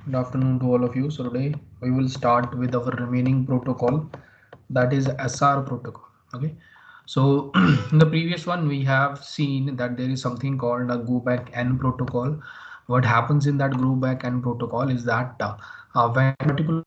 Good afternoon to all of you. So today we will start with our remaining protocol, that is SR protocol. Okay. So in the previous one we have seen that there is something called a go back N protocol. What happens in that go back N protocol is that when a particular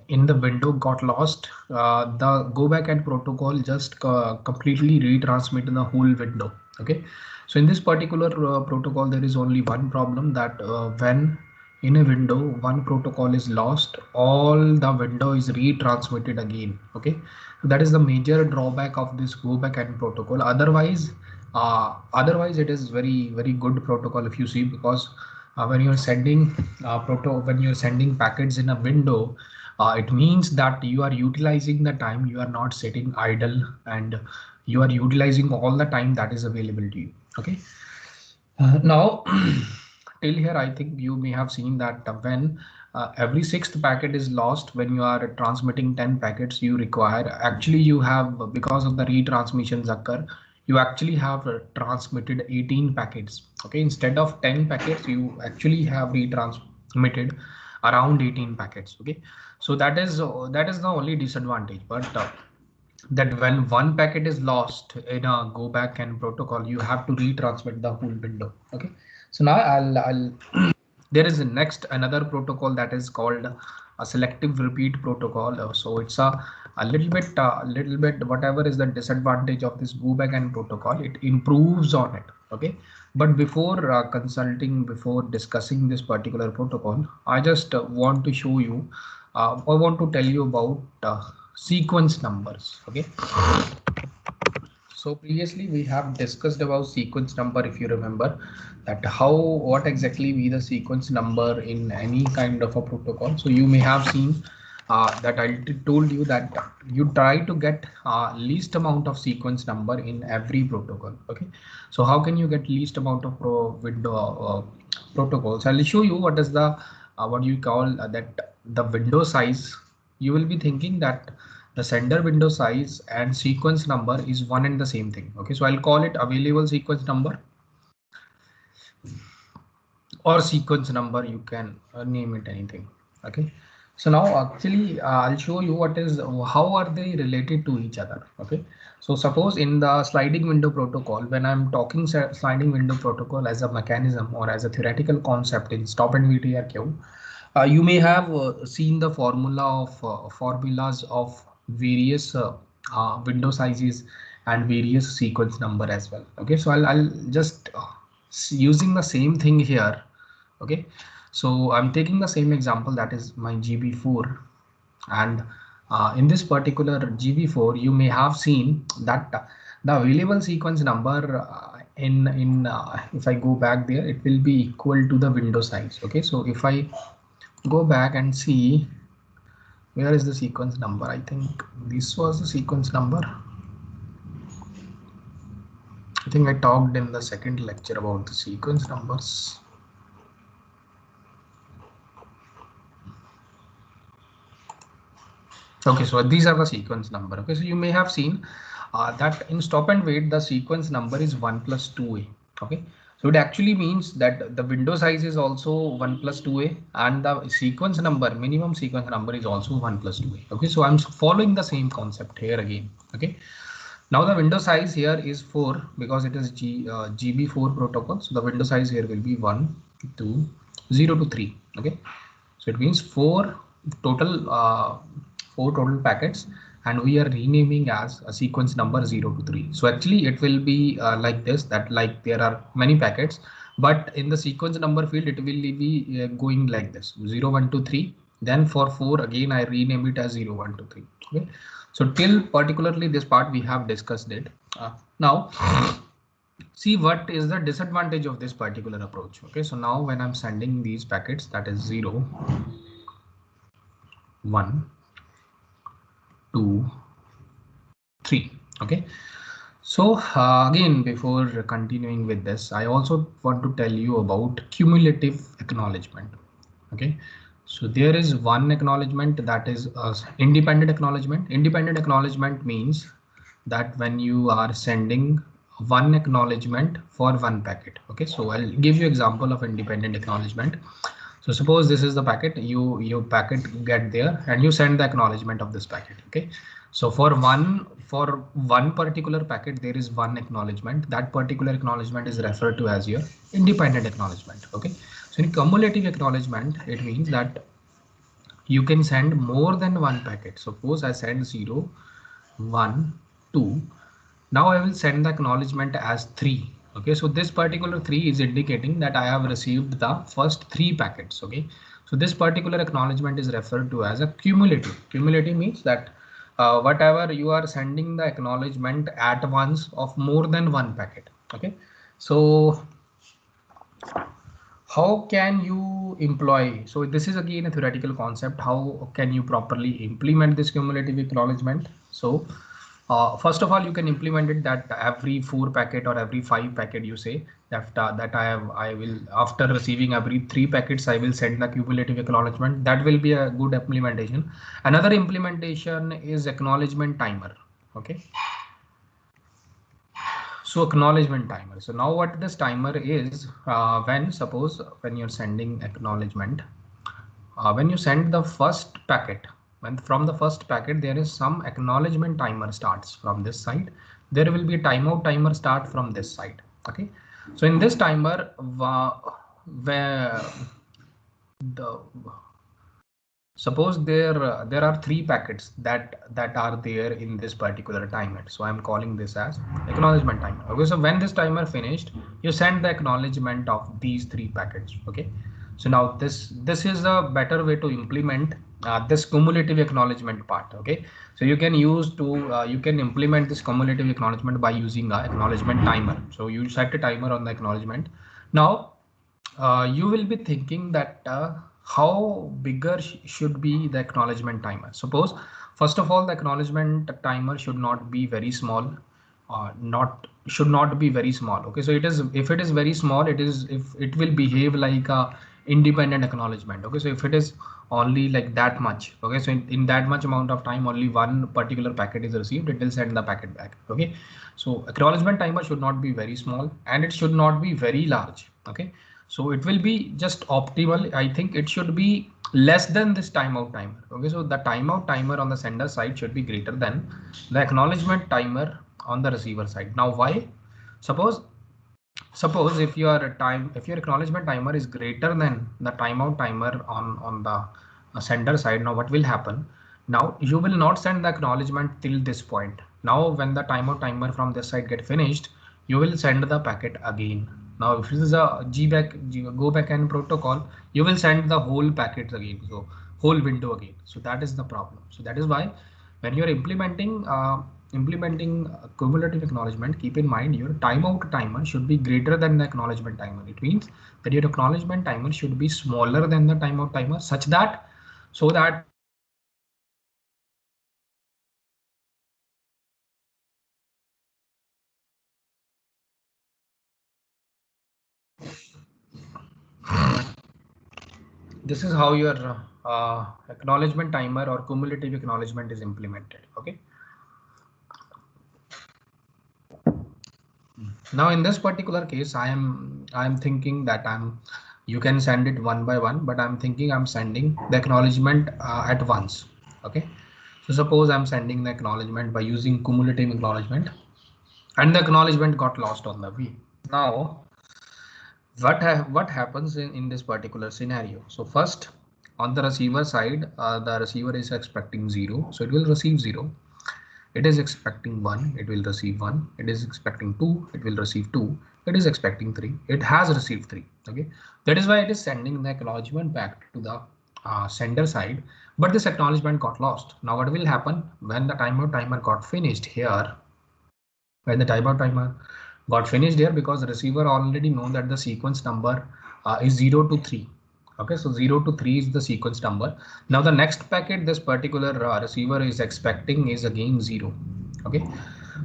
in the window got lost, the go back N protocol just completely retransmit the whole window. Okay. So in this particular protocol there is only one problem, that when in a window one protocol is lost, all the window is retransmitted again. Okay, so that is the major drawback of this go back N protocol. Otherwise it is very good protocol if you see, because when you're sending when you're sending packets in a window, it means that you are utilizing the time, you are not sitting idle, and you are utilizing all the time that is available to you. Okay, now till here I think you may have seen that when every sixth packet is lost, when you are transmitting 10 packets, you require, actually you have, because of the retransmissions occur, you actually have transmitted 18 packets. Okay, instead of 10 packets you actually have retransmitted around 18 packets. Okay, so that is the only disadvantage. But that when one packet is lost in a go back N protocol, you have to retransmit the whole window. Okay, so now I'll there is a next another protocol that is called a selective repeat protocol. So it's a little bit whatever is the disadvantage of this go back N protocol, it improves on it. Okay, but before discussing this particular protocol, I just want to show you, I want to tell you about sequence numbers. Okay, so previously we have discussed about sequence number, if you remember, that how, what exactly be the sequence number in any kind of a protocol. So you may have seen that I told you that you try to get least amount of sequence number in every protocol. Okay, so how can you get least amount of protocols? I'll show you what is the what you call that the window size. You will be thinking that the sender window size and sequence number is one and the same thing. Okay, so I'll call it available sequence number or sequence number, you can name it anything. Okay, so now actually I'll show you what is, how are they related to each other. Okay, so suppose in the sliding window protocol, when I'm talking sliding window protocol as a mechanism or as a theoretical concept in stop and VTRQ, you may have seen the formulas of various window sizes and various sequence number as well. Okay, so I'll just using the same thing here. Okay, so I'm taking the same example, that is my GB4, and in this particular GB4 you may have seen that the available sequence number if I go back there, it will be equal to the window size. Okay, so if I go back and see where is the sequence number, I think this was the sequence number. I think I talked in the second lecture about the sequence numbers. Okay, so these are the sequence number. Okay, so you may have seen that in stop and wait the sequence number is 1 plus 2a. Okay, so it actually means that the window size is also 1 plus 2a, and the sequence number, minimum sequence number, is also 1 plus 2a. Okay, so I'm following the same concept here again. Okay, now the window size here is 4 because it is GB4 protocol. So the window size here will be 1, 2, 0 to 3. Okay, so it means total uh, 4 total packets, and we are renaming as a sequence number 0 to 3. So actually it will be like this, that like there are many packets, but in the sequence number field it will be going like this: 0, 1, 2, 3. Then for 4 again I rename it as 0, 1, 2, 3. Okay, so till particularly this part we have discussed it. Now see what is the disadvantage of this particular approach. Okay, so now when I'm sending these packets, that is 0, 1, 2, 3. Okay, so again, before continuing with this, I also want to tell you about cumulative acknowledgement. Okay, so there is one acknowledgement, that is independent acknowledgement. Independent acknowledgement means that when you are sending one acknowledgement for one packet. Okay, so I'll give you example of independent acknowledgement. So suppose this is the packet, your packet get there and you send the acknowledgement of this packet. Okay. So for one particular packet, there is one acknowledgement. That particular acknowledgement is referred to as your independent acknowledgement. Okay. So in cumulative acknowledgement, it means that you can send more than one packet. Suppose I send 0, 1, 2. Now I will send the acknowledgement as 3. Okay, so this particular 3 is indicating that I have received the first 3 packets. Okay, so this particular acknowledgement is referred to as a cumulative. Cumulative means that whatever you are sending the acknowledgement at once of more than one packet. Okay, so how can you employ? So this is again a theoretical concept. How can you properly implement this cumulative acknowledgement? So first of all, you can implement it that every 4 packet or every 5 packet you say that I will, after receiving every 3 packets, I will send the cumulative acknowledgement. That will be a good implementation. Another implementation is acknowledgement timer. Okay. So acknowledgement timer. So now what this timer is, when you're sending acknowledgement, when you send the first packet, when from the first packet, there is some acknowledgement timer starts from this side. There will be a timeout timer start from this side. Okay. So in this timer, where the suppose there are 3 packets that are there in this particular timer. So I'm calling this as acknowledgement timer. Okay, so when this timer finished, you send the acknowledgement of these 3 packets. Okay, so now this is a better way to implement this cumulative acknowledgement part. Okay, so you can you can implement this cumulative acknowledgement by using a acknowledgement timer. So you set a timer on the acknowledgement. Now you will be thinking that how bigger should be the acknowledgement timer. Suppose first of all, the acknowledgement timer should not be very small, should not be very small. Okay, so it is, if it is very small, if it will behave like a independent acknowledgement. Okay, so if it is only like that much, okay, so in that much amount of time only one particular packet is received, it will send the packet back. Okay, so acknowledgement timer should not be very small and it should not be very large. Okay, so it will be just optimal. I think it should be less than this timeout timer. Okay, so the timeout timer on the sender side should be greater than the acknowledgement timer on the receiver side. Now why? Suppose if your acknowledgement timer is greater than the timeout timer on the sender side, now what will happen? Now you will not send the acknowledgement till this point. Now when the timeout timer from this side get finished, you will send the packet again. Now if this is a go backend protocol, you will send the whole packet again, so whole window again. So that is the problem. So that is why when you're implementing cumulative acknowledgement, keep in mind your timeout timer should be greater than the acknowledgement timer. It means that your acknowledgement timer should be smaller than the timeout timer, such that so that this is how your acknowledgement timer or cumulative acknowledgement is implemented. Okay. Now in this particular case, I am thinking that you can send it one by one, but I'm thinking I'm sending the acknowledgement at once. Okay, so suppose I'm sending the acknowledgement by using cumulative acknowledgement, and the acknowledgement got lost on the way. Now what happens in this particular scenario? So first, on the receiver side, the receiver is expecting 0, so it will receive 0. It is expecting 1, it will receive 1. It is expecting 2, it will receive 2. It is expecting 3, it has received 3. Okay, that is why it is sending the acknowledgement back to the sender side, but this acknowledgement got lost. Now what will happen when the timer got finished here? When the timeout timer got finished here, because the receiver already know that the sequence number is 0 to 3. Okay, so 0 to 3 is the sequence number. Now the next packet this particular receiver is expecting is again 0. Okay,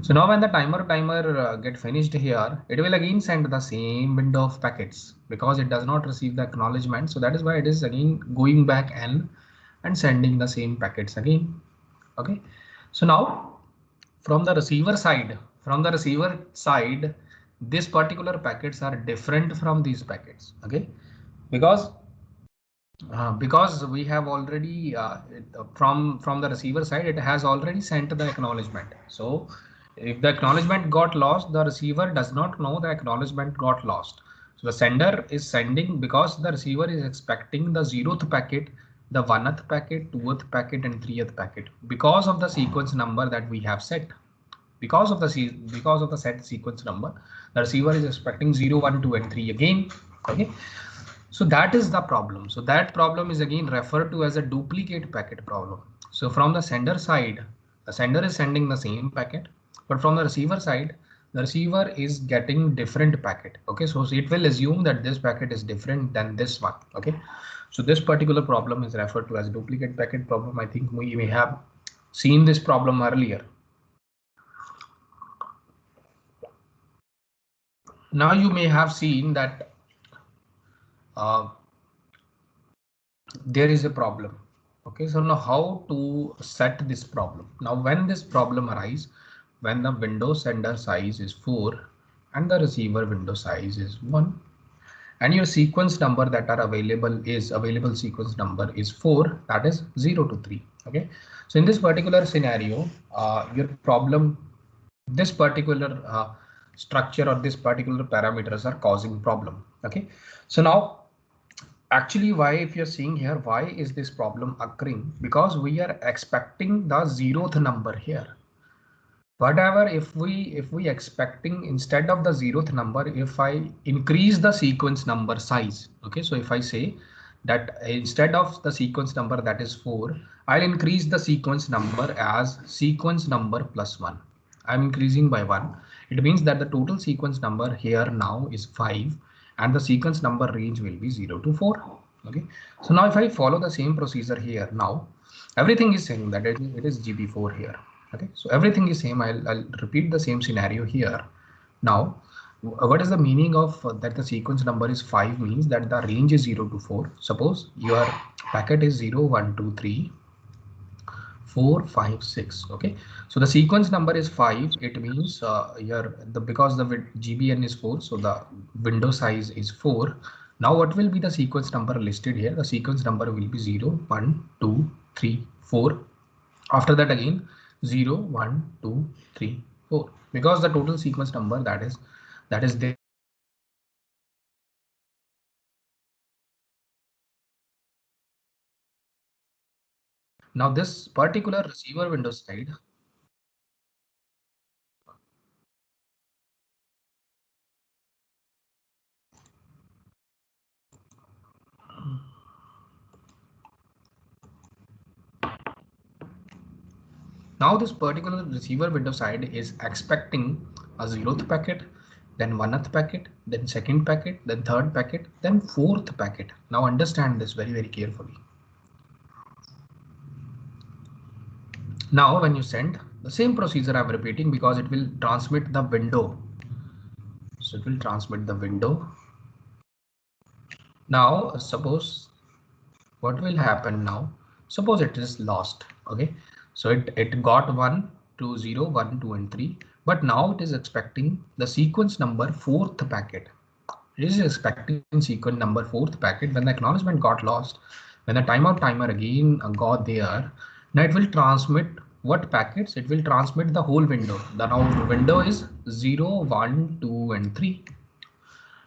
so now when the timer get finished here, it will again send the same window of packets because it does not receive the acknowledgement. So that is why it is again going back and sending the same packets again. Okay, so now from the receiver side, these particular packets are different from these packets. Okay, because Because we have already from the receiver side, it has already sent the acknowledgement. So if the acknowledgement got lost, the receiver does not know the acknowledgement got lost. So the sender is sending, because the receiver is expecting the 0th packet, the 1th packet, 2th packet, and 3th packet, because of the sequence number that we have set. Because of the set sequence number, the receiver is expecting 0, 1, 2, and 3 again. Okay. So that is the problem. So that problem is again referred to as a duplicate packet problem. So from the sender side, the sender is sending the same packet, but from the receiver side, the receiver is getting different packet. Okay, so it will assume that this packet is different than this one. Okay, so this particular problem is referred to as duplicate packet problem. I think we may have seen this problem earlier. Now you may have seen that there is a problem. Okay, so now how to set this problem? Now when this problem arises, when the window sender size is 4 and the receiver window size is 1, and your sequence number that are available sequence number is 4, that is 0 to 3. Okay, so in this particular scenario, your problem, this particular structure or this particular parameters are causing problem. Okay, so now actually, why, if you're seeing here, why is this problem occurring? Because we are expecting the 0th number here. Whatever, if we expecting, instead of the 0th number, if I increase the sequence number size, okay, so if I say that instead of the sequence number that is 4, I'll increase the sequence number as sequence number plus 1. I'm increasing by 1. It means that the total sequence number here now is 5, and the sequence number range will be 0 to 4. Okay, so now if I follow the same procedure here, now everything is saying that it is GB4 here. Okay, so everything is same. I'll repeat the same scenario here. Now, what is the meaning of that the sequence number is 5 means that the range is 0 to 4. Suppose your packet is 0, 1, 2, 3, 4, 5, 6. Okay, so the sequence number is 5. It means because the GBN is 4, so the window size is 4. Now what will be the sequence number listed here? The sequence number will be 0, 1, 2, 3, 4. After that again 0, 1, 2, 3, 4, because the total sequence number that is there. Now this particular receiver window side, now this particular receiver window side is expecting a 0th packet, then 1th packet, then 2nd packet, then 3rd packet, then 4th packet. Now understand this very, very carefully. Now when you send the same procedure, I'm repeating because it will transmit the window. So it will transmit the window. Now suppose what will happen now? Suppose it is lost. Okay, so it got 1, 2, 0, 1, 2, and 3, but now it is expecting the sequence number 4th packet. It is expecting sequence number 4th packet. When the acknowledgement got lost, when the timeout timer again got there, now it will transmit what packets? It will transmit the whole window. The now window is 0, 1, 2, and 3.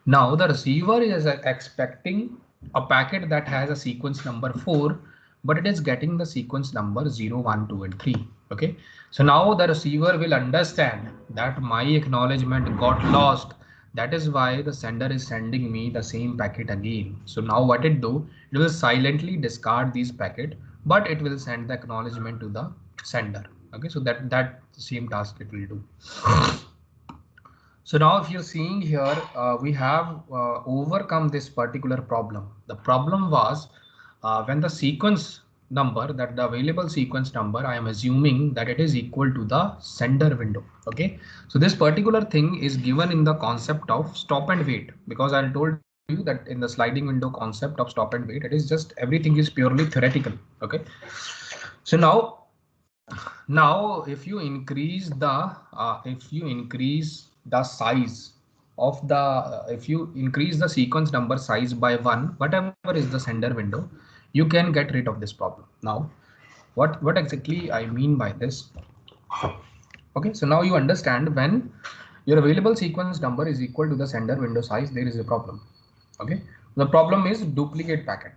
Now the receiver is expecting a packet that has a sequence number 4, but it is getting the sequence number 0, 1, 2, and 3. Okay, so now the receiver will understand that my acknowledgement got lost. That is why the sender is sending me the same packet again. So now what it do? It will silently discard these packet, but it will send the acknowledgement to the sender. Okay, so that same task it will do. So now if you're seeing here, we have overcome this particular problem. The problem was when the sequence number, that the available sequence number, I am assuming that it is equal to the sender window. Okay, so this particular thing is given in the concept of stop and wait, because I told you that in the sliding window concept of stop and wait, it is just everything is purely theoretical. Okay, so now if you increase the size of the if you increase the sequence number size by 1, whatever is the sender window, you can get rid of this problem. Now what exactly I mean by this? Okay, so now you understand when your available sequence number is equal to the sender window size, there is a problem. Okay, the problem is duplicate packet.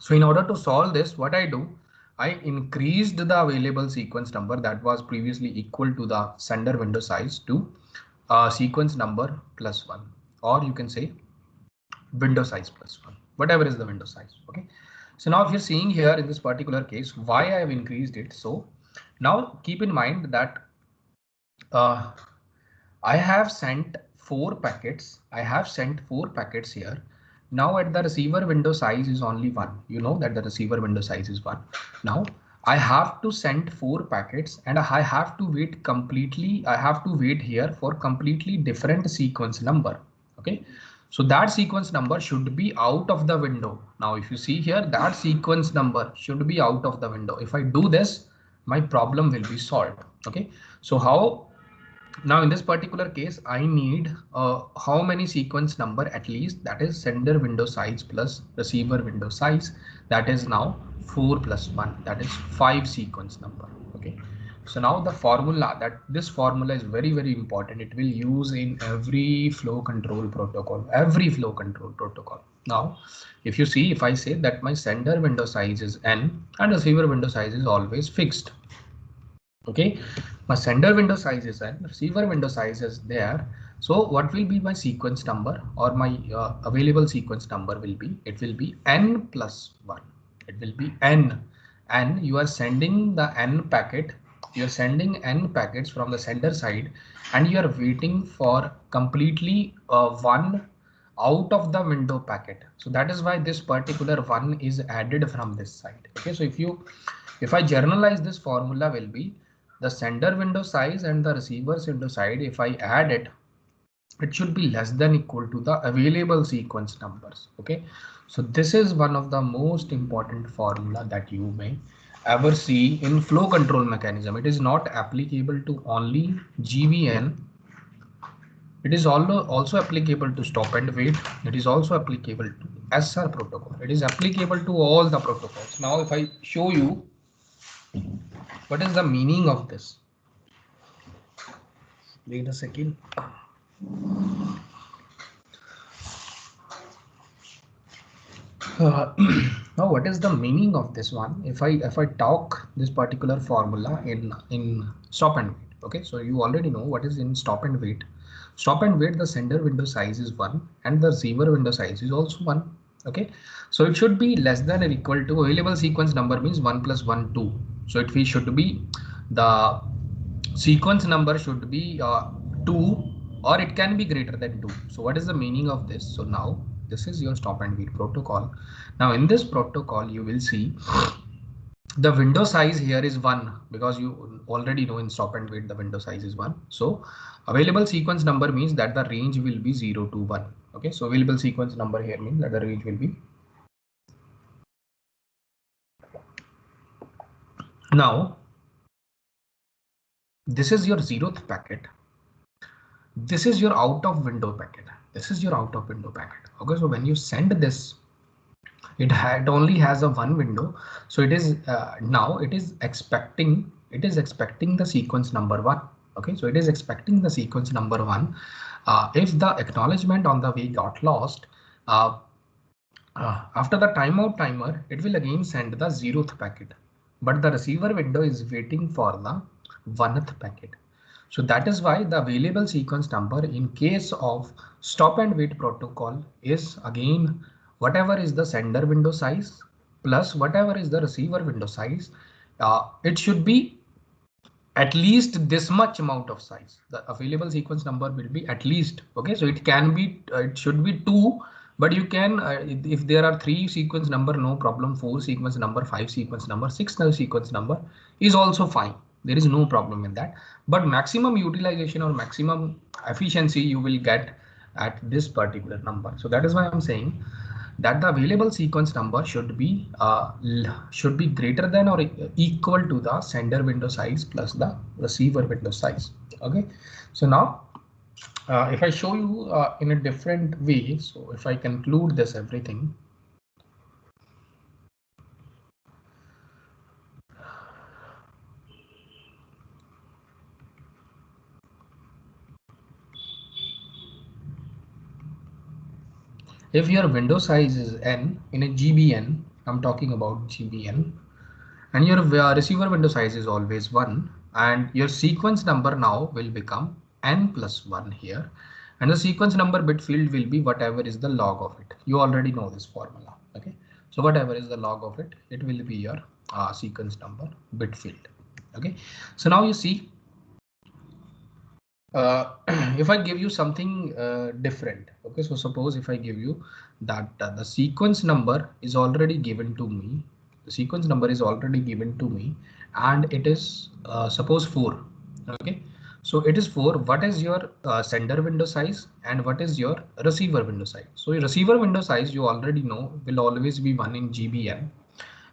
So in order to solve this, what I do, I increased the available sequence number that was previously equal to the sender window size to sequence number plus 1, or you can say window size plus 1, whatever is the window size. Okay, so now if you're seeing here in this particular case why I have increased it, so now keep in mind that I have sent 4 packets. I have sent 4 packets here. Now at the receiver window size is only 1. You know that the receiver window size is 1. Now I have to send 4 packets and I have to wait completely. I have to wait here for completely different sequence number. Okay, so that sequence number should be out of the window. Now if you see here, that sequence number should be out of the window. If I do this, my problem will be solved. Okay, so how? Now in this particular case, I need how many sequence number at least, that is sender window size plus receiver window size, that is now 4 plus 1, that is 5 sequence number. Okay, so now the formula, that this formula is very important. It will use in every flow control protocol, Now if you see, if I say that my sender window size is n and receiver window size is always fixed. Okay, my sender window size is n, receiver window size is there. So what will be my sequence number, or my available sequence number will be, it will be n plus 1. It will be n, and you are sending the n packet, you are sending n packets from the sender side, and you are waiting for completely 1 out of the window packet. So that is why this particular 1 is added from this side. Okay, so if I generalize, this formula will be the sender window size and the receiver's window size. If I add it, it should be less than equal to the available sequence numbers. Okay, so this is one of the most important formula that you may ever see in flow control mechanism. It is not applicable to only GVN. It is also applicable to stop and wait. It is also applicable to SR protocol. It is applicable to all the protocols. Now if I show you what is the meaning of this, wait a second. Now what is the meaning of this one? If I talk this particular formula in stop and wait. Okay, so you already know what is in stop and wait. Stop and wait, the sender window size is 1 and the receiver window size is also 1. Okay, so it should be less than or equal to available sequence number means 1 plus 1 2. So it should be the sequence number should be 2, or it can be greater than 2. So what is the meaning of this? So now this is your stop and wait protocol. Now in this protocol you will see the window size here is 1, because you already know in stop and wait the window size is 1. So available sequence number means that the range will be 0 to 1. Okay, so available sequence number here means that the range will be. Now this is your 0th packet. This is your out of window packet. This is your out of window packet. Okay, so when you send this, it only has a 1 window. So it is now it is expecting the sequence number 1. Okay, so it is expecting the sequence number 1. If the acknowledgement on the way got lost, after the timeout timer, it will again send the 0th packet, but the receiver window is waiting for the 1th packet. So that is why the available sequence number in case of stop and wait protocol is again whatever is the sender window size plus whatever is the receiver window size. It should be at least this much amount of size. The available sequence number will be at least. Okay, so it can be it should be 2, but you can if there are 3 sequence number, no problem. 4 sequence number, 5 sequence number, 6 sequence number is also fine. There is no problem in that, but maximum utilization or maximum efficiency you will get at this particular number. So that is why I'm saying that the available sequence number should be greater than or equal to the sender window size plus the receiver window size. Okay, so now if I show you in a different way, so if I conclude this everything, if your window size is n in a GBN, I'm talking about GBN, and your receiver window size is always 1, and your sequence number now will become n plus 1 here, and the sequence number bit field will be whatever is the log of it. You already know this formula. Okay, so whatever is the log of it, it will be your sequence number bit field. Okay, so now you see, if I give you something different. Okay, so suppose if I give you that the sequence number is already given to me, the sequence number is already given to me, and it is suppose 4. Okay, so it is 4. What is your sender window size and what is your receiver window size? So your receiver window size, you already know, will always be 1 in GBN.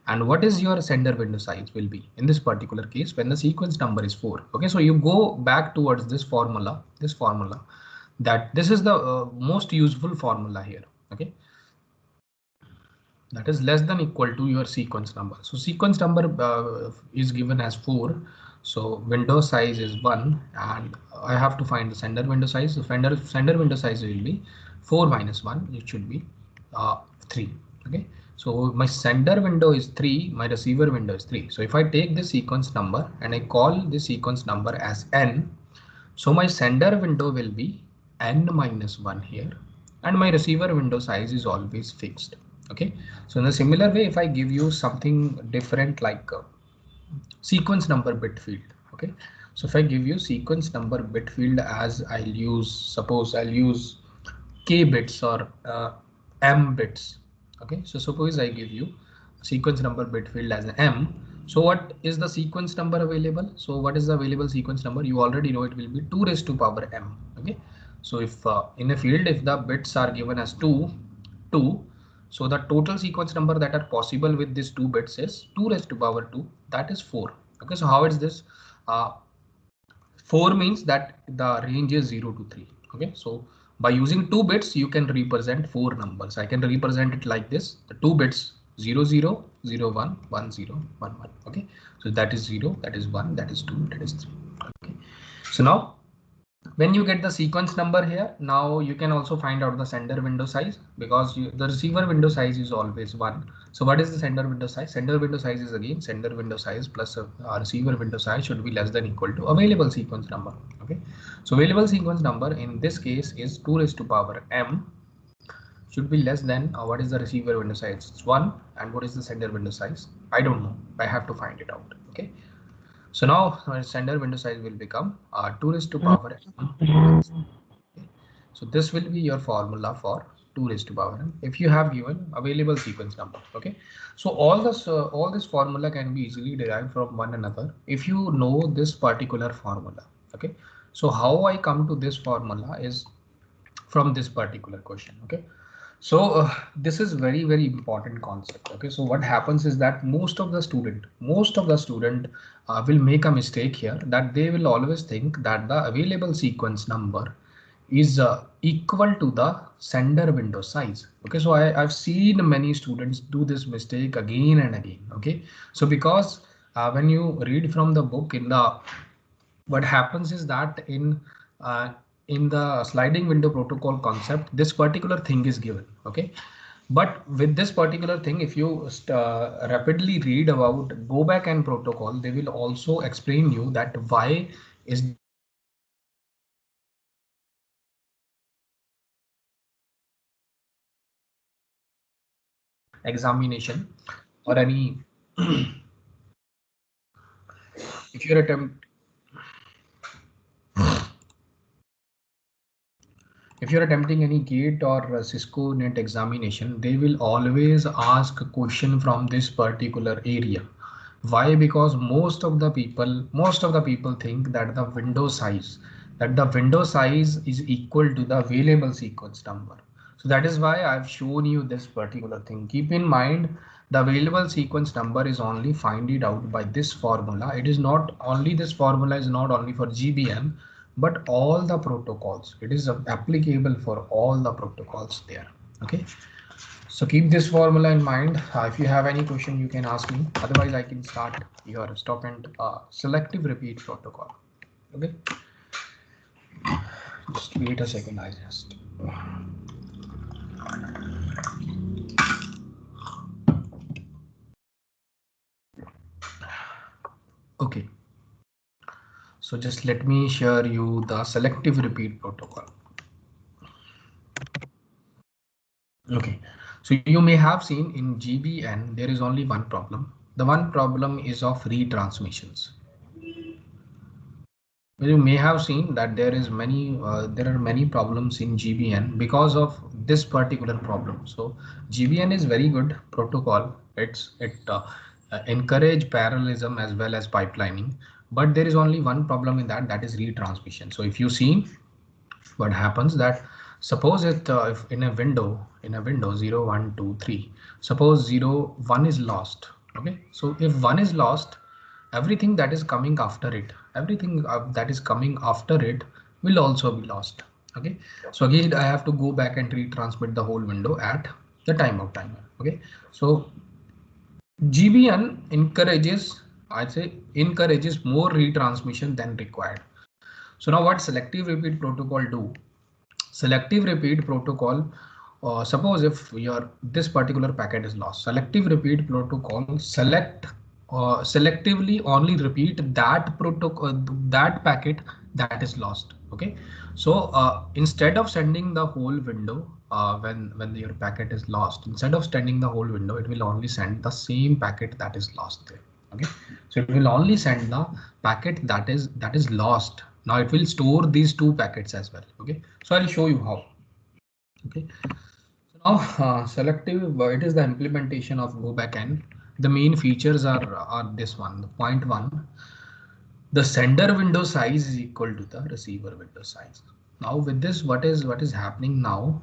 And what is your sender window size will be in this particular case when the sequence number is 4. Okay, so you go back towards this formula, that this is the most useful formula here. Okay, that is less than equal to your sequence number. So sequence number is given as 4. So window size is 1, and I have to find the sender window size. The sender window size will be 4 minus 1. It should be 3. Okay, so my sender window is 3, my receiver window is 3. So if I take this sequence number and I call this sequence number as n, so my sender window will be n minus 1 here, and my receiver window size is always fixed. Okay, so in a similar way, if I give you something different like sequence number bit field. Okay, so if I give you sequence number bit field as suppose I'll use k bits or m bits. Okay, so suppose I give you sequence number bit field as an m. So what is the sequence number available? So what is the available sequence number? You already know it will be 2 raised to power m. Okay, so if in a field, if the bits are given as 2, so the total sequence number that are possible with these 2 bits is 2 raised to power 2, that is 4. Okay, so how is this? 4 means that the range is 0 to 3. Okay, so by using 2 bits, you can represent 4 numbers. I can represent it like this: the 2 bits 0, 0, 0, 1, 1, 0, 1, 1. Okay, so that is 0, that is 1, that is 2, that is 3. Okay, so now when you get the sequence number here, now you can also find out the sender window size, because the receiver window size is always 1. So what is the sender window size? Sender window size is again sender window size plus receiver window size should be less than equal to available sequence number. Okay, so available sequence number in this case is 2 raised to power m, should be less than what is the receiver window size? It's 1. And what is the sender window size? I don't know. I have to find it out. Okay, so now our sender window size will become 2 raised to power m. Okay. So this will be your formula for 2 raised to power n if you have given available sequence number. Okay, so all this formula can be easily derived from one another if you know this particular formula. Okay, so how I come to this formula is from this particular question. Okay, so this is very important concept. Okay, so what happens is that most of the student will make a mistake here, that they will always think that the available sequence number is equal to the sender window size. Okay, so I've seen many students do this mistake again and again. Okay, so because when you read from the book, what happens is that in the sliding window protocol concept, this particular thing is given. Okay, but with this particular thing, if you rapidly read about go back and protocol, they will also explain you that why is examination or any if you're attempt if you're attempting any GATE or Cisco NET examination, they will always ask a question from this particular area. Why? Because most of the people think that the window size is equal to the available sequence number. So that is why I've shown you this particular thing. Keep in mind the available sequence number is only find it out by this formula. It is not only, this formula is not only for GBM, but all the protocols. It is applicable for all the protocols there. Okay. So keep this formula in mind. If you have any question, you can ask me. Otherwise, I can start your stop and selective repeat protocol. Okay. Just wait a second. I just. Okay. So just let me share you the selective repeat protocol. Okay. So you may have seen in GBN there is only one problem. The one problem is of retransmissions. You may have seen that there are many problems in GBN because of this particular problem. So GBN is very good protocol. It encourage parallelism as well as pipelining, but there is only one problem in that is retransmission. So if you see what happens, that suppose if in a window 0 1 2 3, suppose 0 1 is lost. Okay, so if 1 is lost, everything that is coming after it, will also be lost. Okay, so again I have to go back and retransmit the whole window at the timeout timer. Okay, so GBN encourages, I'd say encourages more retransmission than required. So now what selective repeat protocol do? Selective repeat protocol, suppose if your this particular packet is lost, selective repeat protocol selectively only repeat that protocol, that packet that is lost. Okay, so instead of sending the whole window, when your packet is lost, instead of sending the whole window, it will only send the same packet that is lost there. Okay, so it will only send the packet that is lost. Now it will store these two packets as well. Okay, so I'll show you how. Okay, so now selective, it is the implementation of go back N. The main features are this one, the point one. The sender window size is equal to the receiver window size. Now with this, what is happening now?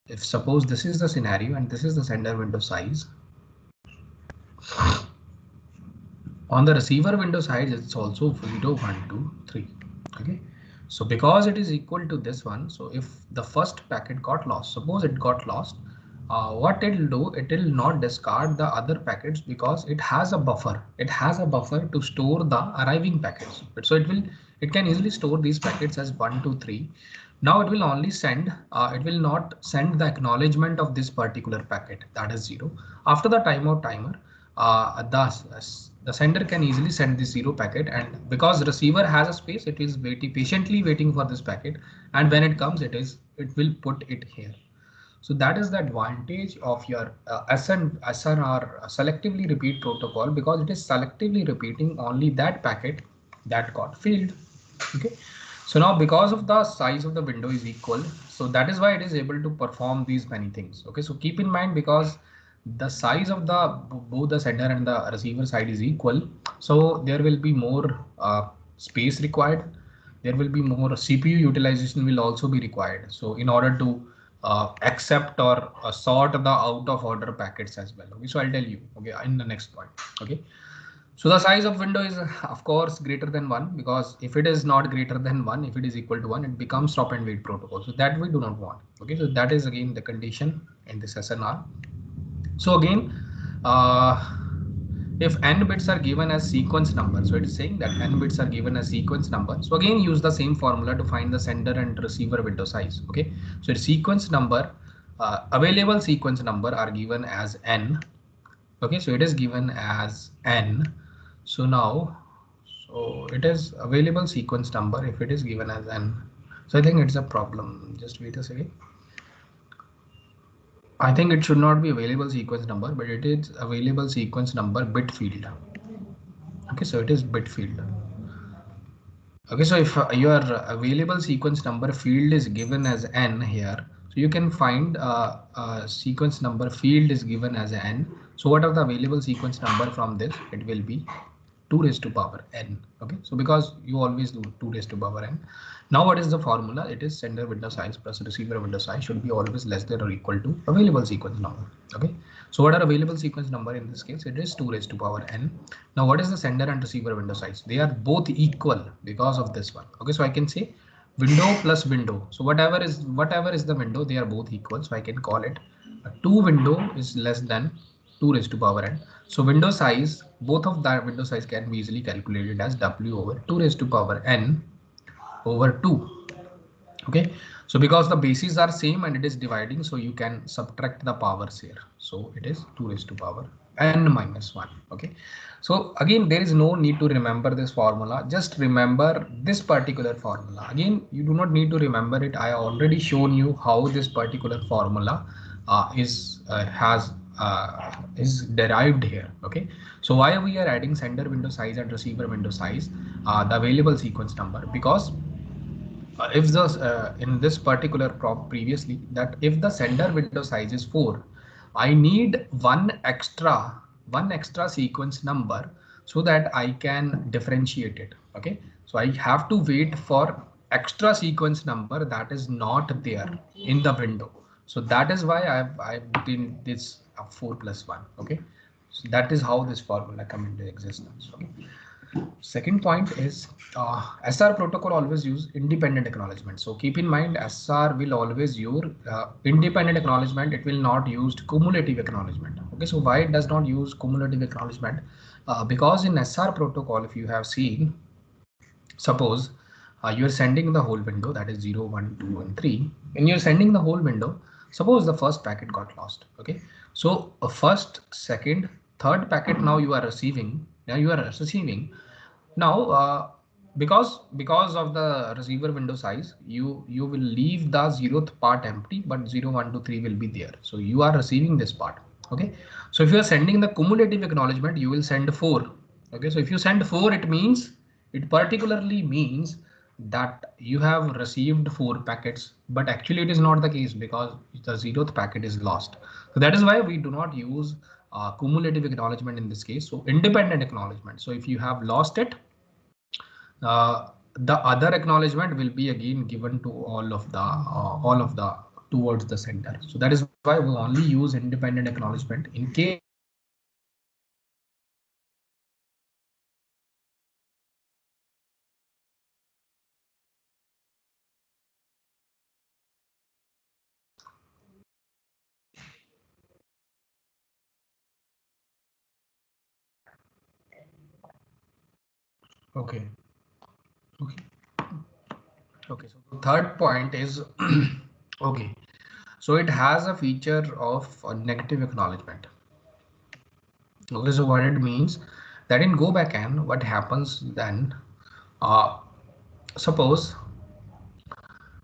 If suppose this is the scenario and this is the sender window size, on the receiver window size it's also 0 1 2 3. Okay, so because it is equal to this one, so if the first packet got lost, suppose it got lost, what it will do, it will not discard the other packets because it has a buffer. It has a buffer to store the arriving packets. So it can easily store these packets as 1 2 3. Now it will only send, it will not send the acknowledgement of this particular packet, that is 0. After the timeout timer, the sender can easily send the 0 packet, and because receiver has a space, it is patiently waiting for this packet, and when it comes, it will put it here. So that is the advantage of your SNR selectively repeat protocol, because it is selectively repeating only that packet that got failed. Okay, so now because of the size of the window is equal, so that is why it is able to perform these many things. Okay, so keep in mind, because the size of both the sender and the receiver side is equal, so there will be more space required. There will be more CPU utilization will also be required. So in order to accept or sort the out of order packets as well. Okay, so I'll tell you, okay, in the next point. Okay, so the size of window is of course greater than 1, because if it is not greater than 1, if it is equal to 1, it becomes stop and wait protocol. So that we do not want. Okay, so that is again the condition in this SNR. So again, if n bits are given as sequence number, so it is saying that n bits are given as sequence number. So again, use the same formula to find the sender and receiver window size. Okay, so the sequence number, available sequence number are given as n. Okay, so it is given as n. So now, so it is available sequence number if it is given as n. So I think it's a problem. Just wait a second. I think it should not be available sequence number, but it is available sequence number bit field. Okay, so it is bit field. Okay, so if your available sequence number field is given as n here, so you can find sequence number field is given as n. So what are the available sequence number from this? It will be 2 raised to power n. Okay, so because you always do 2 raised to power n. Now what is the formula? It is sender window size plus receiver window size should be always less than or equal to available sequence number. Okay, so what are available sequence number in this case? It is 2 raised to power n. Now what is the sender and receiver window size? They are both equal because of this one. Okay, so I can say window plus window. So whatever is the window, they are both equal. So I can call it 2 window is less than 2 raised to power n. So window size, both of that window size can be easily calculated as W over 2 raised to power n over 2. Okay, so because the bases are same and it is dividing, so you can subtract the powers here. So it is 2 raised to power n minus 1. Okay, so again there is no need to remember this formula, just remember this particular formula. Again, you do not need to remember it. I already shown you how this particular formula is derived here. Okay, so why we are adding sender window size and receiver window size, the available sequence number, because if the in this particular prop previously, that if the sender window size is 4, I need one extra sequence number so that I can differentiate it. Okay, so I have to wait for extra sequence number that is not there in the window. So that is why I've put in this 4 plus 1. Okay, so that is how this formula come into existence. Okay. Second point is SR protocol always use independent acknowledgement. So keep in mind SR will always use independent acknowledgement. It will not use cumulative acknowledgement. Okay, so why it does not use cumulative acknowledgement? Because in SR protocol, if you have seen, suppose you are sending the whole window, that is 0, 1, 2, and 3. When you're sending the whole window, suppose the first packet got lost. Okay, so first, second, third packet now you are receiving. Now because of the receiver window size, you will leave the 0th part empty, but 0, 1, 2, 3 will be there. So you are receiving this part. Okay, so if you are sending the cumulative acknowledgement, you will send 4. Okay, so if you send 4, it particularly means that you have received 4 packets, but actually it is not the case because the 0th packet is lost. So that is why we do not use cumulative acknowledgement in this case. So independent acknowledgement. So if you have lost it, the other acknowledgement will be again given to all of the towards the center. So that is why we only use independent acknowledgement in case okay. Okay. Okay, so the third point is okay. So it has a feature of a negative acknowledgement. Okay, so what it means that in go backend, what happens then? Suppose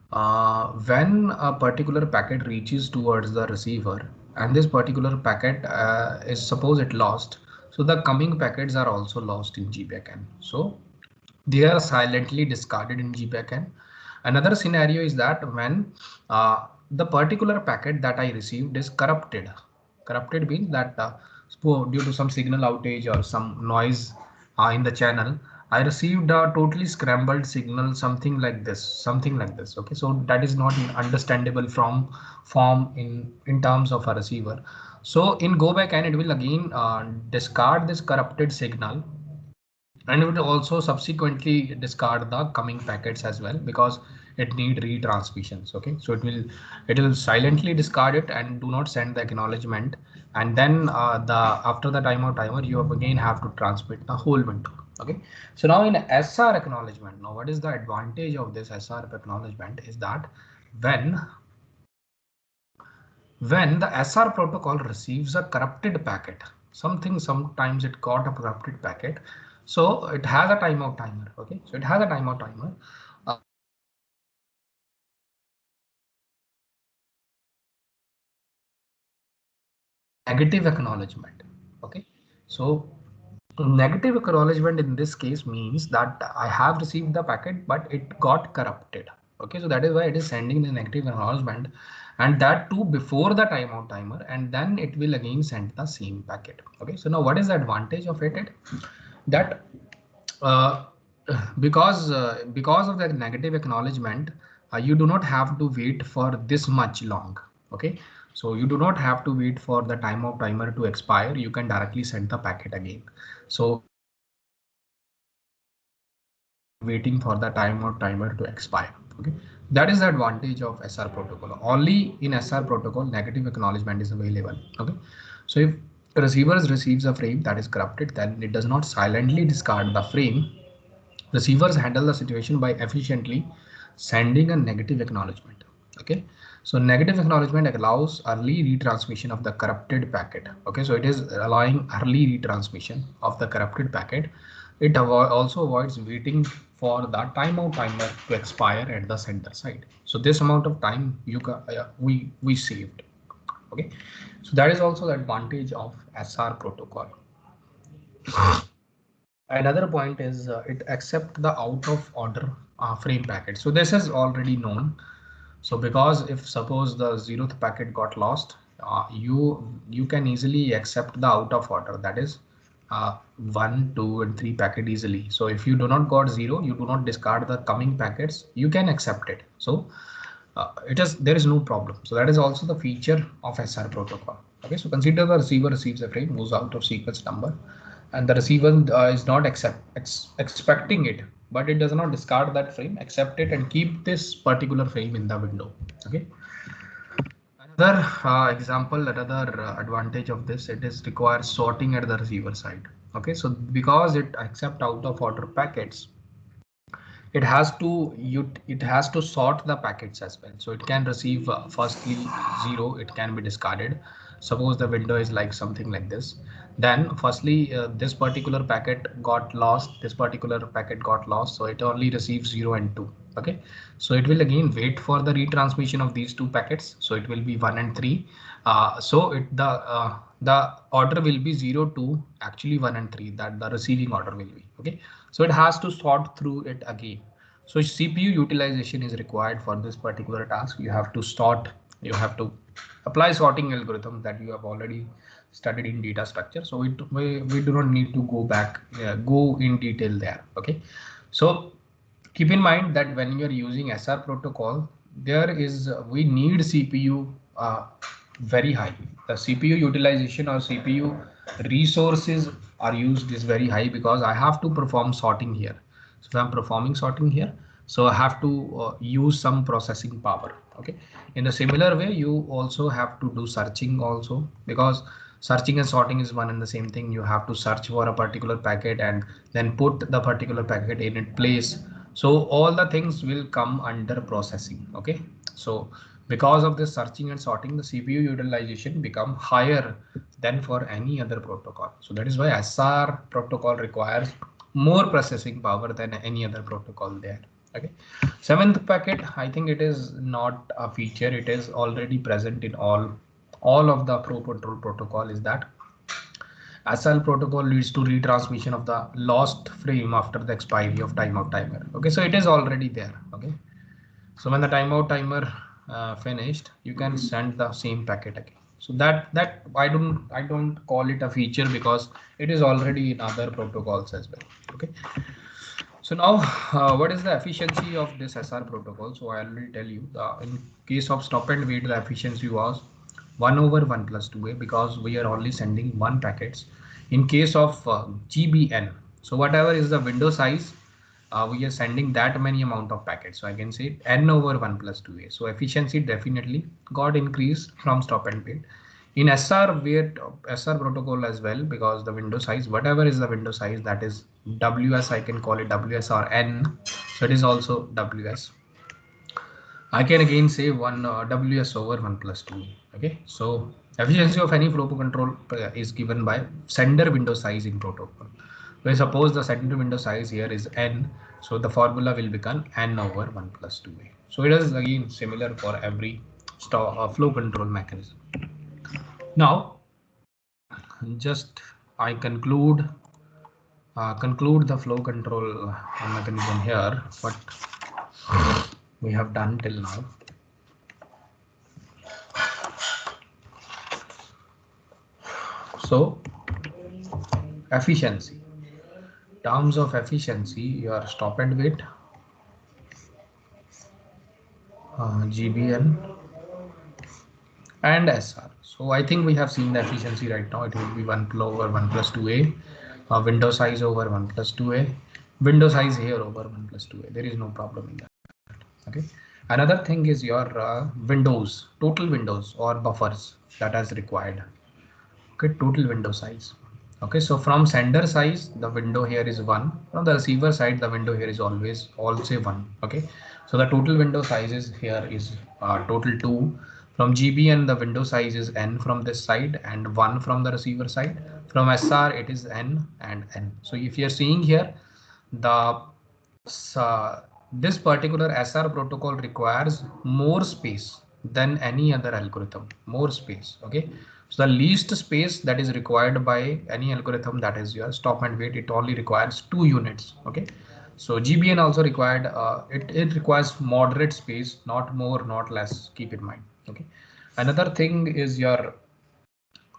when a particular packet reaches towards the receiver, and this particular packet is suppose it lost, so the coming packets are also lost in GBackend. So they are silently discarded in GBackend. Another scenario is that when the particular packet that I received is corrupted. Corrupted means that due to some signal outage or some noise in the channel, I received a totally scrambled signal, something like this. Okay, so that is not understandable from form in terms of a receiver. So in go back and it will again discard this corrupted signal, and it will also subsequently discard the coming packets as well because it need retransmissions. Okay, so it will silently discard it and do not send the acknowledgement, and then after the timer you again have to transmit the whole window. Okay, so now in SR acknowledgement, now what is the advantage of this SR acknowledgement is that when the SR protocol receives a corrupted packet, sometimes it got a corrupted packet, so it has a timeout timer. Okay, so it has a timeout timer. Negative acknowledgement. Okay, so negative acknowledgement in this case means that I have received the packet, but it got corrupted. Okay, so that is why it is sending the negative acknowledgement, and that too before the timeout timer, and then it will again send the same packet. Okay, so now what is the advantage of it? that uh, because of the negative acknowledgement, you do not have to wait for this much long. Okay, so you do not have to wait for the timer to expire. You can directly send the packet again. So waiting for the timer to expire. Okay, that is the advantage of SR protocol. Only in SR protocol negative acknowledgement is available. Okay, so if receivers receives a frame that is corrupted, then it does not silently discard the frame. Receivers handle the situation by efficiently sending a negative acknowledgement. Okay, so negative acknowledgement allows early retransmission of the corrupted packet. Okay, so it is allowing early retransmission of the corrupted packet. It also avoids waiting for the timeout timer to expire at the sender side. So this amount of time we saved. Okay, so that is also the advantage of SR protocol. Another point is it accept the out of order frame packet. So this is already known. So because if suppose the 0th packet got lost, you can easily accept the out of order, that is 1, 2 and 3 packet easily. So if you do not got 0, you do not discard the coming packets, you can accept it. So there is no problem. So that is also the feature of SR protocol. Okay, so consider the receiver receives a frame, moves out of sequence number, and the receiver is not expecting it, but it does not discard that frame, accept it and keep this particular frame in the window. Okay, another example, another advantage of this, it is requires sorting at the receiver side. Okay, so because it accept out of order packets, it has to sort the packets as well. So it can receive firstly 0, it can be discarded. Suppose the window is like something like this, then firstly this particular packet got lost, this particular packet got lost, so it only receives 0 and 2. Okay, so it will again wait for the retransmission of these two packets, so it will be 1 and 3. So the order will be 0 2, actually 1 and 3, that the receiving order will be. Okay, so it has to sort through it again. So CPU utilization is required for this particular task. You have to sort, you have to apply sorting algorithm that you have already studied in data structure. So we do not need to go in detail there. Okay, so keep in mind that when you are using SR protocol, there is we need CPU very high. The CPU utilization or CPU resources are used is very high because I have to perform sorting here. So if I'm performing sorting here, so I have to use some processing power. Okay, in the similar way, you also have to do searching also, because searching and sorting is one and the same thing. You have to search for a particular packet and then put the particular packet in its place. So all the things will come under processing. Okay, so because of this searching and sorting, the CPU utilization become higher than for any other protocol. So that is why SR protocol requires more processing power than any other protocol there. Okay, seventh packet, I think it is not a feature, it is already present in all of the flow control protocol, is that SL protocol leads to retransmission of the lost frame after the expiry of timeout timer. Okay, so it is already there. Okay, so when the timeout timer finished, you can send the same packet again. So that I don't call it a feature because it is already in other protocols as well. Okay, so now what is the efficiency of this SR protocol? So I already tell you, in case of stop and wait, the efficiency was 1 over 1 plus 2a, because we are only sending one packets. In case of GBN, so whatever is the window size, we are sending that many amount of packets. So I can say n over 1 plus 2a. So efficiency definitely got increased from stop and wait. In SR protocol as well, because the window size, whatever is the window size, that is WS, I can call it WS or N. So it is also WS. I can again say 1 WS over 1 plus 2. Okay, so efficiency of any flow control is given by sender window size in protocol. Where suppose the sender window size here is N, so the formula will become N over 1 plus 2a. So it is again similar for every flow control mechanism. Now, just I conclude the flow control mechanism here, what we have done till now. So efficiency. terms of efficiency, your stop and wait, GBN and SR. So I think we have seen the efficiency right now. It will be 1 over 1 plus 2a, window size over 1 plus 2a, window size here over 1 plus 2a. There is no problem in that. Okay. Another thing is your windows, total windows or buffers that is required. Okay, total window size. Okay, so from sender size, the window here is 1. From the receiver side, the window here is always also 1. Okay, so the total window size is here is total 2. From GBN, the window size is n from this side and 1 from the receiver side. From SR, it is n and n. So if you're seeing here, the this particular SR protocol requires more space than any other algorithm, more space. Okay, so the least space that is required by any algorithm, that is your stop and wait, it only requires 2 units. Okay, so GBN also required it requires moderate space, not more, not less, keep in mind. Okay, another thing is your,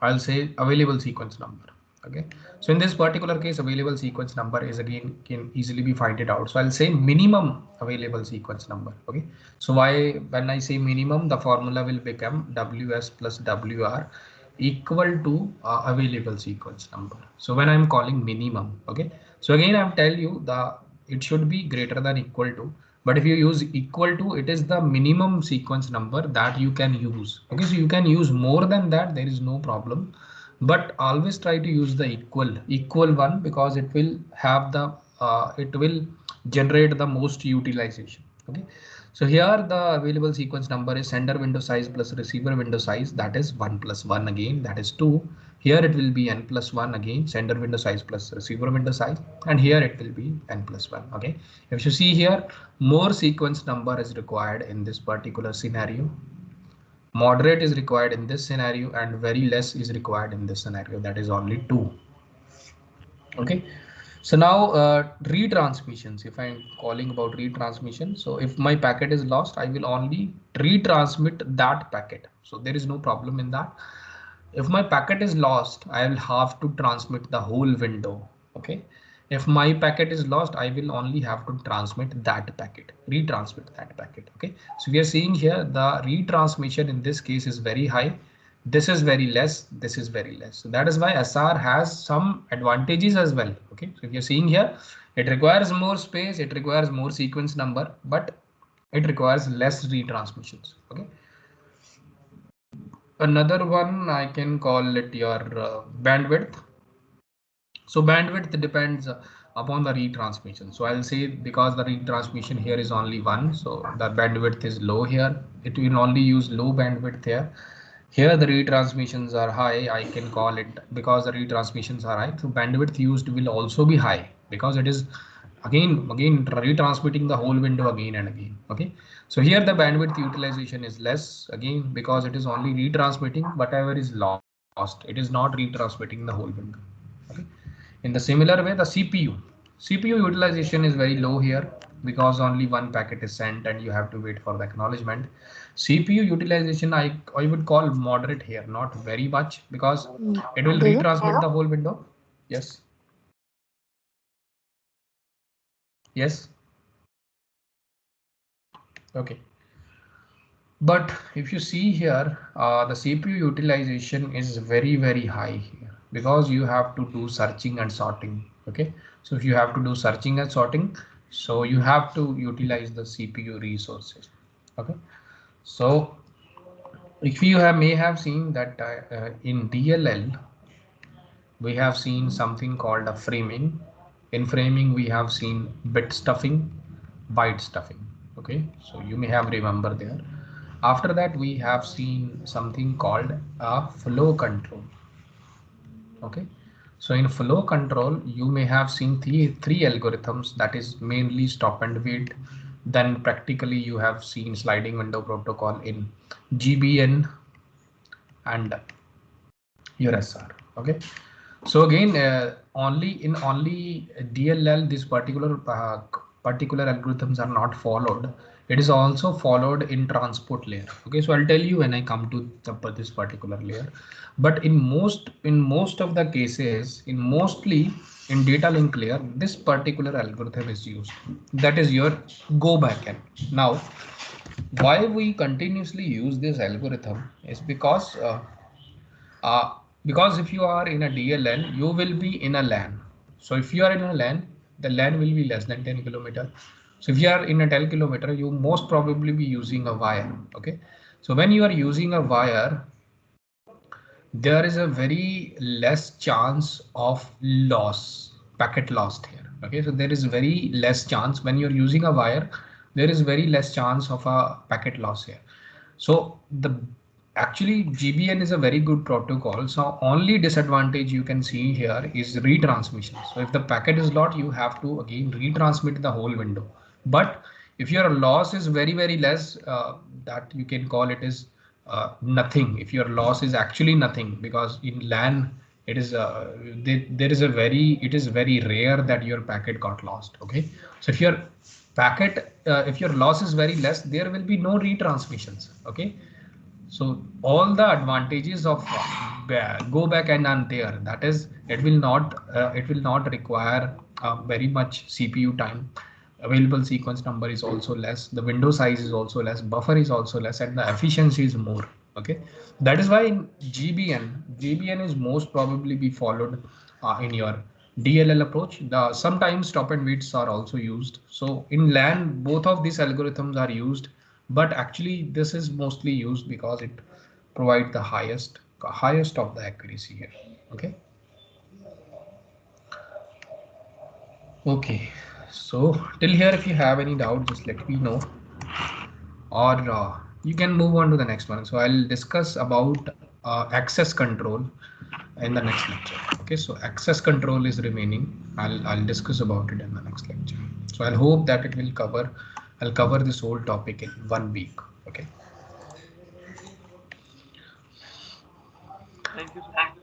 I'll say, available sequence number. Okay, so in this particular case, available sequence number is again can easily be find it out. So I'll say minimum available sequence number. Okay, so why when I say minimum, the formula will become WS plus WR equal to available sequence number. So when I'm calling minimum, okay, so again I'm tell you the it should be greater than equal to, but if you use equal to, it is the minimum sequence number that you can use. Okay, so you can use more than that, there is no problem, but always try to use the equal one, because it will have the it will generate the most utilization. Okay, so here the available sequence number is sender window size plus receiver window size, that is 1 plus 1 again, that is 2. Here it will be n plus 1 again, sender window size plus receiver window size, and here it will be n plus 1. Okay, if you see here, more sequence number is required in this particular scenario, moderate is required in this scenario, and very less is required in this scenario, that is only 2. Okay, so now retransmissions, if I'm calling about retransmission, so if my packet is lost, I will only retransmit that packet, so there is no problem in that. If my packet is lost, I will have to transmit the whole window. Okay, if my packet is lost, I will only have to transmit that packet, retransmit that packet. Okay, so we are seeing here the retransmission in this case is very high, this is very less, this is very less. So that is why SR has some advantages as well. Okay, so if you're seeing here, it requires more space, it requires more sequence number, but it requires less retransmissions. Okay, another one I can call it your bandwidth. So bandwidth depends upon the retransmission. So I'll say because the retransmission here is only 1, so the bandwidth is low here. It will only use low bandwidth here. Here the retransmissions are high, I can call it, because the retransmissions are high, so bandwidth used will also be high, because it is again retransmitting the whole window again and again. Okay, so here the bandwidth utilization is less, again because it is only retransmitting whatever is lost, it is not retransmitting the whole window. Okay, in the similar way, the CPU utilization is very low here, because only one packet is sent and you have to wait for the acknowledgement. CPU utilization I would call moderate here, not very much, because it will retransmit the whole window. Yes. Yes. Okay. But if you see here, the CPU utilization is very high here, because you have to do searching and sorting. Okay, so if you have to do searching and sorting, so you have to utilize the CPU resources. Okay, so if you may have seen that in DLL we have seen something called a framing. In framing we have seen bit stuffing, byte stuffing. Okay, so you may have remember there. After that we have seen something called a flow control. Okay, so in flow control you may have seen three algorithms, that is mainly stop and wait, then practically you have seen sliding window protocol in GBN and your SR. Okay, so again only DLL this particular algorithms are not followed, it is also followed in transport layer. Okay, so I'll tell you when I come to this particular layer, but in most of the cases, in in data link layer, this particular algorithm is used. That is your go backend. Now, why we continuously use this algorithm is uh, because if you are in a DLN, you will be in a LAN. So if you are in a LAN, the LAN will be less than 10 kilometer. So if you are in a 10 kilometer, you most probably be using a wire. Okay. So when you are using a wire, there is a very less chance of loss, packet lost here. Okay. So there is very less chance when you're using a wire, there is very less chance of a packet loss here. So the actually GBN is a very good protocol. So only disadvantage you can see here is retransmission. So if the packet is lost, you have to again retransmit the whole window. But if your loss is very less, that you can call it is nothing. If your loss is actually nothing, because in LAN it is there is a very, it is very rare that your packet got lost. Okay, so if your packet if your loss is very less, there will be no retransmissions. Okay, so all the advantages of go back and there, that is it will not require very much CPU time. Available sequence number is also less, the window size is also less, buffer is also less, and the efficiency is more. Okay, that is why in GBN is most probably be followed in your DLL approach. The sometimes stop and waits are also used. So in LAN, both of these algorithms are used, but actually this is mostly used because it provides the highest of the accuracy here. Okay. Okay. So till here, if you have any doubt, just let me know, or you can move on to the next one. So I'll discuss about access control in the next lecture. Okay, so access control is remaining. I'll discuss about it in the next lecture. So I'll hope that it will cover, I'll cover this whole topic in 1 week. Okay. Thank you, sir.